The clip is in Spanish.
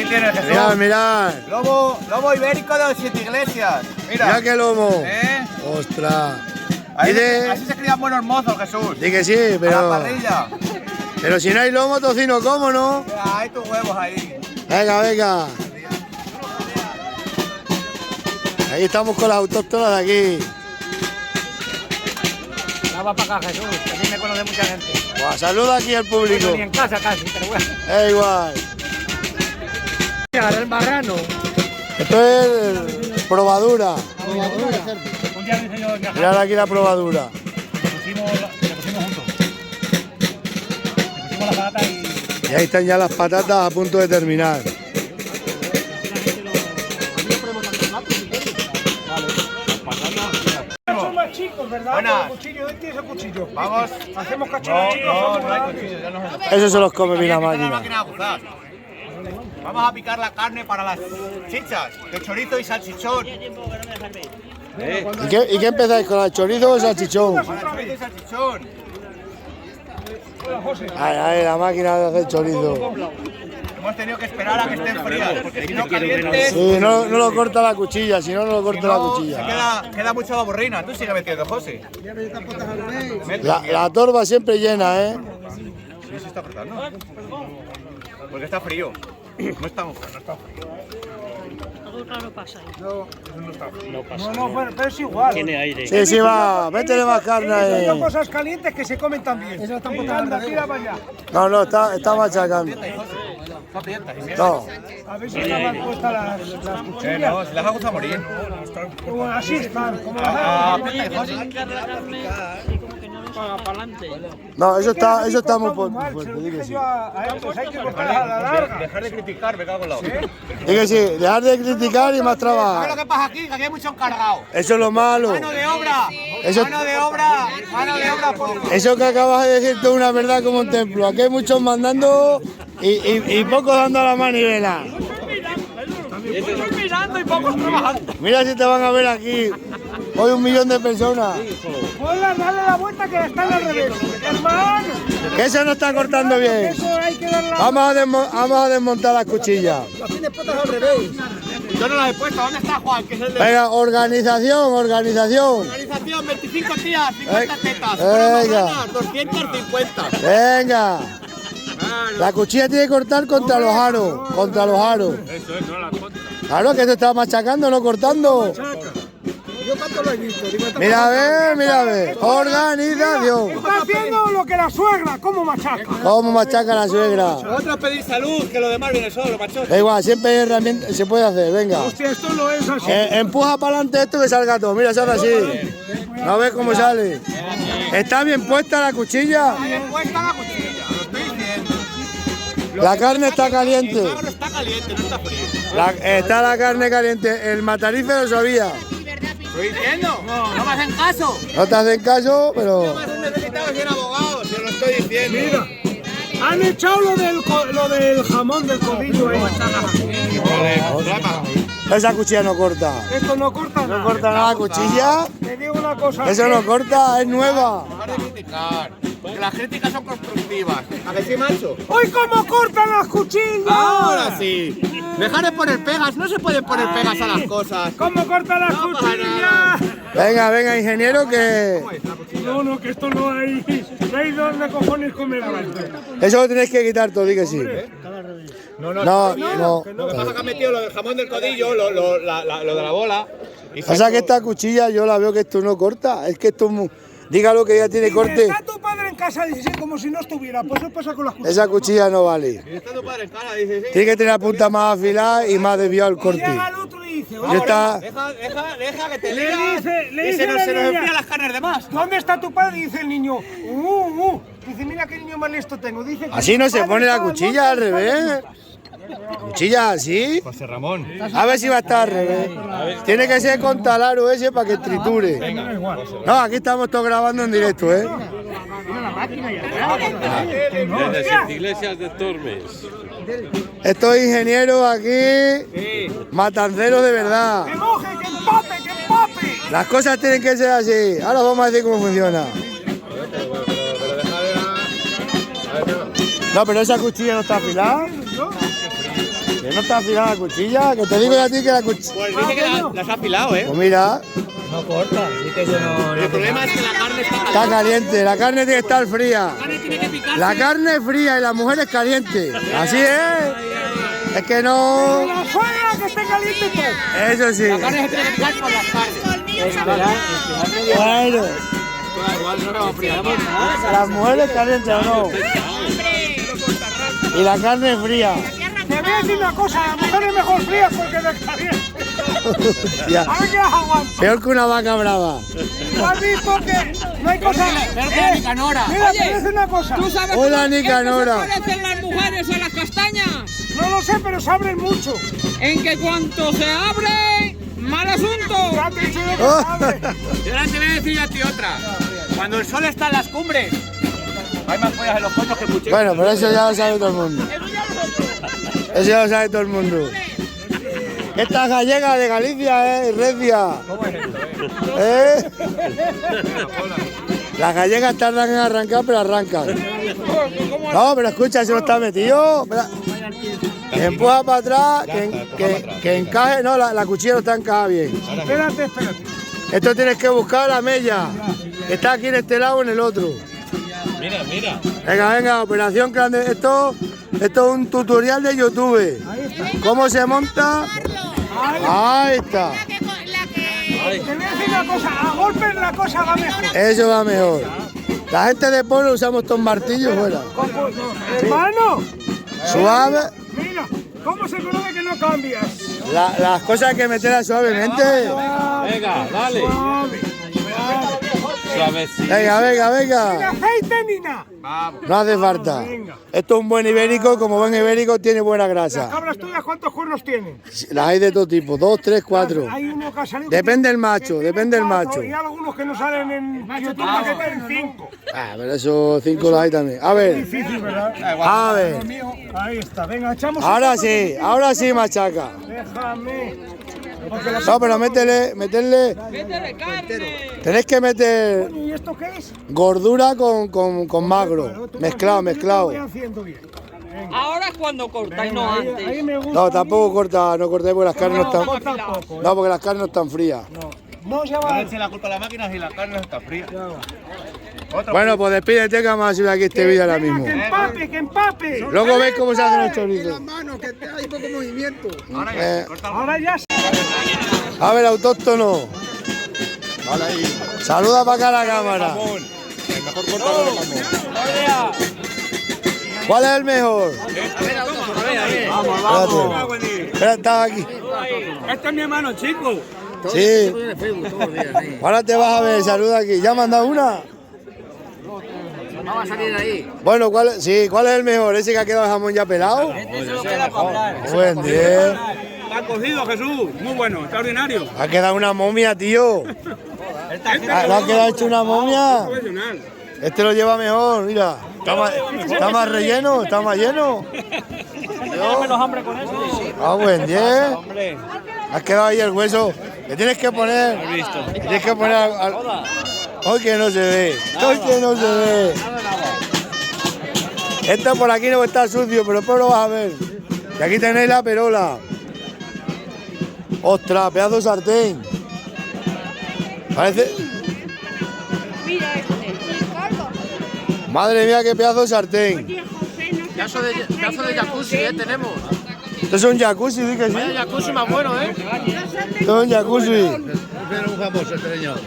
tienes, Jesús. Mirad, mirad. Lobo ibérico de los 7 iglesias. Mira. Mira qué lomo. ¿Eh? Ostras. Así se crían buenos mozos, Jesús. Di que sí, A la pero... parrilla. Pero si no hay lomo, tocino, ¿cómo no? Hay tus huevos ahí. Venga, venga. Ahí estamos con las autóctonas de aquí. Ya va para acá, Jesús, que a mí me conoce mucha gente. Buah, saluda aquí al público. Ni en casa casi, pero bueno. Es igual. El marrano. Esto es probadura. Un día dice yo viajar, Mirad aquí la probadura. le pusimos juntos. Le pusimos la patata y... Y ahí están ya las patatas a punto de terminar. Son más chicos, ¿verdad? Buenas. Con el cuchillo, ¿dónde tienes el cuchillo? Vamos. Hacemos No, cachorro. no hay cuchillo. Ya no Eso se los come bien la Aquí está la máquina. máquina de aguzar. Vamos a picar la carne para las chichas de chorizo y salchichón. ¿Y qué empezáis con el chorizo o el salchichón? Para chorizo y salchichón. Ahí, la máquina de hacer chorizo. Hemos tenido que esperar a que estén frías, porque si no calientes, Sí, no lo corta la cuchilla, si no, no lo si corta la no, se cuchilla. queda mucho la borrina. Tú sigue metiendo, José. La torba siempre llena, ¿eh? Sí, se está apretando. Porque está frío. No está frío. No pasa. No, pero es igual. Sí, sí, va, métele más carne Hay ahí. cosas calientes que se comen también. Anda, tira para allá. No, está machacando. No, A ver si están mal puestas las cuchillas. No, si las hago a morir. Como así están, como las Ah, hago. aprieta, José. no, eso está muy mal, fuerte, se lo di que dije sí. yo a él, pues hay que cortar a la larga. Dejar de criticar, me cago en la hostia. Di que sí, dejar de criticar y más ¿Sabes lo trabajar. que pasa aquí? Que aquí hay mucho encargado. Eso es lo malo. Mano de obra. Eso- Mano de obra por... Eso que acabas de decir tú es una verdad como un templo. Aquí hay muchos mandando y pocos dando a la manivela. Muchos mirando y pocos trabajando. Mira si te van a ver aquí. Hoy 1 millón de personas. Hola, dale la vuelta que están al revés. Hermano, Que eso no está cortando bien. eso hay que darle la Vamos a desmontar las cuchillas. tienes patas al revés. Yo no las he puesto. ¿Dónde está Juan? Que es el de... Venga, organización. Organización, 25 días, 50 tetas. Venga. Marranas, 250. Venga. La cuchilla tiene que cortar contra los aros. Contra los aros. Eso es, no la contra. Claro que te está machacando, no cortando. Yo cuánto lo he visto. Digo, Mira a ver. Organización. está haciendo lo que la suegra, ¿cómo machaca? ¿Cómo machaca la suegra? Otro es pedir salud, que lo demás viene solo, macho. Da igual, siempre hay herramientas, se puede hacer, venga. Hostia, esto no es así. Empuja para adelante esto que salga todo. Mira, sale así. ¿No ves cómo sale? ¿Está bien puesta la cuchilla? Bien puesta la cuchilla, lo estoy diciendo. La carne está caliente. El magro está caliente, no está frío. Está la carne caliente. El matarife lo sabía. ¿Estoy diciendo? No me hacen caso. No te hacen caso, pero... Más necesitado 100 abogados, se lo estoy diciendo. Han echado lo del jamón del codillo ahí. Esa cuchilla no corta. Esto no corta nada. No corta nada la cuchilla. Te digo una cosa. Eso no corta, es nueva. Dejar de criticar, porque las críticas son constructivas. ¿A que sí, macho? ¡Uy, cómo cortan las cuchillas! Ahora sí. Dejar de poner pegas, no se pueden poner pegas a las cosas. ¿Cómo cortan las No pasa cuchillas? Venga, ingeniero, que... No, que esto no hay. No hay dónde cojones comerlo. Eso lo tenéis que quitar todo, di que sí. No, No. Lo que pasa es que han metido lo del jamón del codillo, lo de la bola. Y O sea que esta cuchilla yo la veo que esto no corta. Es que esto es muy... Dígalo que ya tiene corte. Está tu padre en casa, dice, como si no estuviera. Pues eso pasa con las cuchillas. Esa cuchilla no vale. Y está tu padre en cara, dice, sí. Tiene que tener la punta más afilada y más desviado el corte. Llega el otro y dice, Yo oye, está... Deja que te Le ligas dice y se la nos niña. enfrían las carnes de más. ¿dónde está tu padre? Dice el niño, Dice, mira qué niño más listo tengo. Dice que Así su no se padre pone la estaba cuchilla al muerto, revés. Cuchilla así. José Ramón. A ver si va a estar al revés. Tiene que ser con talaro ese para que triture. No, aquí estamos todos grabando en directo, ¿eh? Desde Siete Iglesias de Tormes. Estos ingenieros aquí, matanceros de verdad. ¡Que moje, que empape, que empape! Las cosas tienen que ser así. Ahora vamos a decir cómo funciona. No, pero esa cuchilla no está afilada. Que no está afilada la cuchilla, que te digo yo a ti que la cuchilla. Pues dice que las ha afilado, ¿eh? Pues mira, No corta, así que yo no. El problema es que la carne está está caliente, la carne tiene que estar fría. tiene que picar. La carne es fría y la mujer es caliente. Así es. Es que no. La suegra que esté caliente todo. Eso sí. La carne se tiene que picar por las carnes. Esperar media hora. Bueno, Igual no se va a friar. las mujeres calientes o no. Y la carne es fría. Te voy a decir una cosa, la mujer es mejor fría porque es caliente. Ya. A ver que las aguanta. Peor que una vaca brava. ¿Tú has visto que no hay cosa? Pero Nicanora. Mira, te voy a decir una cosa. ¿Tú sabes Hola, cómo- Nicanora. ¿Qué se parecen las mujeres a las castañas? No lo sé, pero se abren mucho. En que cuanto se abre, mal asunto. Ya te he dicho yo que se abre. Yo ahora te voy a decir yo a ti otra. Cuando el sol está en las cumbres, hay más pollas en los pollos que pucheros. Bueno, pero eso ya lo sabe todo el mundo. Eso ya lo sabe todo el mundo. Esta gallega de Galicia, recia. ¿Eh? Las gallegas tardan en arrancar, pero arrancan. No, pero escucha, si no está metido. Que empuja para atrás, que encaje. No, la cuchilla no está encajada bien. Espérate. Esto tienes que buscar la mella. Que está aquí en este lado o en el otro. Mira, mira. Venga, operación grande. Esto es un tutorial de YouTube. ¿Cómo se monta? Ahí está. Te voy a decir una cosa, a golpes la cosa va mejor. Eso va mejor. La gente de pueblo usamos estos martillos fuera. Hermano, Suave. mira, ¿cómo se conoce que no cambias? Las cosas hay que meterlas suavemente. Venga, dale. Suavecito. Venga. Sin aceite ni nada. No hace falta. Esto es un buen ibérico, como buen ibérico tiene buena Las grasa. cabras tuyas, ¿cuántos cuernos tienen? Las hay de todo tipo, 2, 3, 4. Hay uno que ha salido. Depende del macho, que depende del tiene macho. cuatro, Y algunos que no salen en YouTube que tienen 5. Ah, pero esos 5 los hay también. A ver, Difícil, ¿verdad? a ver. Ahí está, venga, echamos. Ahora sí, machaca. Déjame. No, pero meterle. Métele carne. Tenéis que meter ¿Y esto qué es? gordura con magro. Mezclado. Voy haciendo bien. Ahora es cuando cortáis, no Ahí antes. me gusta. No, tampoco corta, no cortéis porque las carnes no están. Tampoco. No, porque las carnes no están frías. No, ya va. Eche la culpa a la máquina si la carne está fría. Otra. Bueno, pues despídete que vamos a subir aquí este vídeo ahora mismo. Que empape. Luego veis cómo se hacen los chorizos. Ahora ya. A ver, autóctono. Saluda para acá a la cámara. El mejor cortador de jamón. ¿Cuál es el mejor? Vamos. Espérate. Espera, estaba aquí. Este es mi hermano chico. Sí. Ahora te vas a ver, saluda aquí. ¿Ya me han dado una? Vamos a salir de ahí. Bueno, ¿cuál es el mejor? ¿Ese que ha quedado el jamón ya pelado? Eso lo queda para hablar. Buen día. Ha cogido Jesús. Muy bueno, extraordinario. Ha quedado una momia, tío. ¿Le ha quedado hecho una momia? Profesional. Este lo lleva mejor, mira. Está más relleno, está más lleno. Menos hambre con eso. Ah, buen día. Has quedado ahí el hueso. Le tienes que poner. Tienes que poner Hoy que no se ve. Hoy que no se ve. Esto por aquí no está sucio, pero después lo vas a ver. Y aquí tenéis la perola. Ostras, pedazo de sartén. Parece. Madre mía, qué pedazo de sartén. Pedazo de jacuzzi, tenemos. Esto es un jacuzzi, sí que sí. Jacuzzi más bueno, Esto es un jacuzzi. Un famoso este señor.